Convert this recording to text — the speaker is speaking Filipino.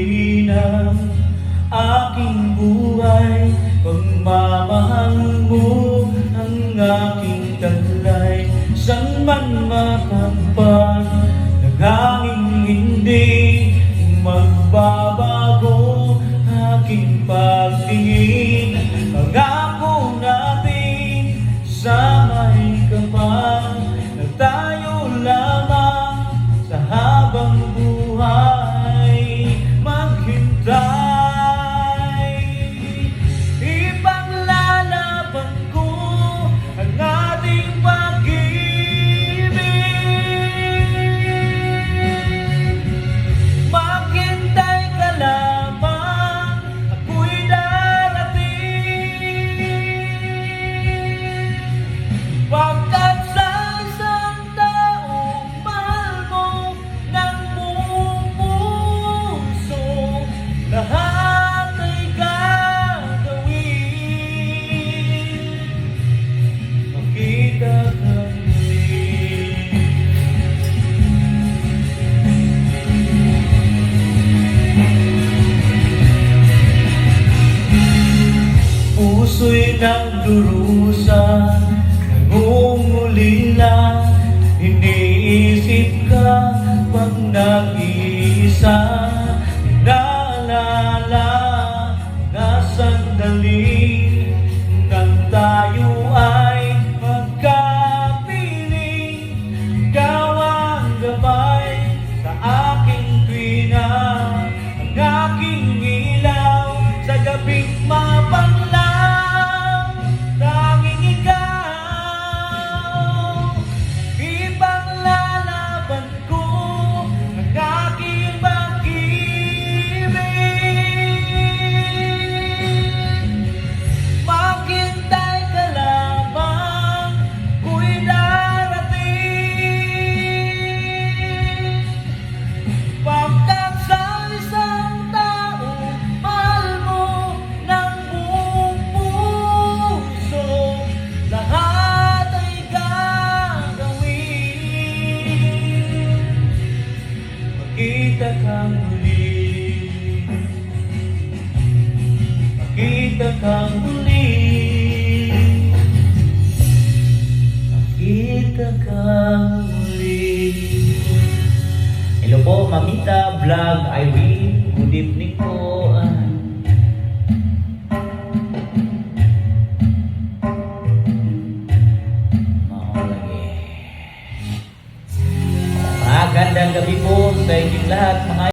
muli ng aking buhay. Pagmamahal mo ang aking taglay, saan man matagpan ng hanging hindi magbabago aking pagtingin. Pangako natin sa may kapal na tayo lamang sa habang buhay maghintay. Ipaglalaban ko ang ating pag-ibig. Maghintay ka lamang, ako'y darating. Pagkat sa isang taong mahal mo ng buong puso, lahat ay gagawin. Makita ka muli. Puso'y nagdurusa, nangungulila, iniisip ka pag nag-iisa. Inaalala na sandali nang tayo ay magkapiling. Ikaw ang gabay sa aking tuwina, ang aking ilaw sa gabing mapanlang. Tanging ikaw, ipaglalaban ko ang aking pag-ibig. Maghintay ka lamang, ako'y darating. Pagkat sa isang taong mahal mo ng buong puso, lahat ay gagawin. Makita kang muli, makita kang muli, makita kang muli. Hello po, Mamita Vlog Irene. Good evening po. Magandang gabi po sa inyong lahat mga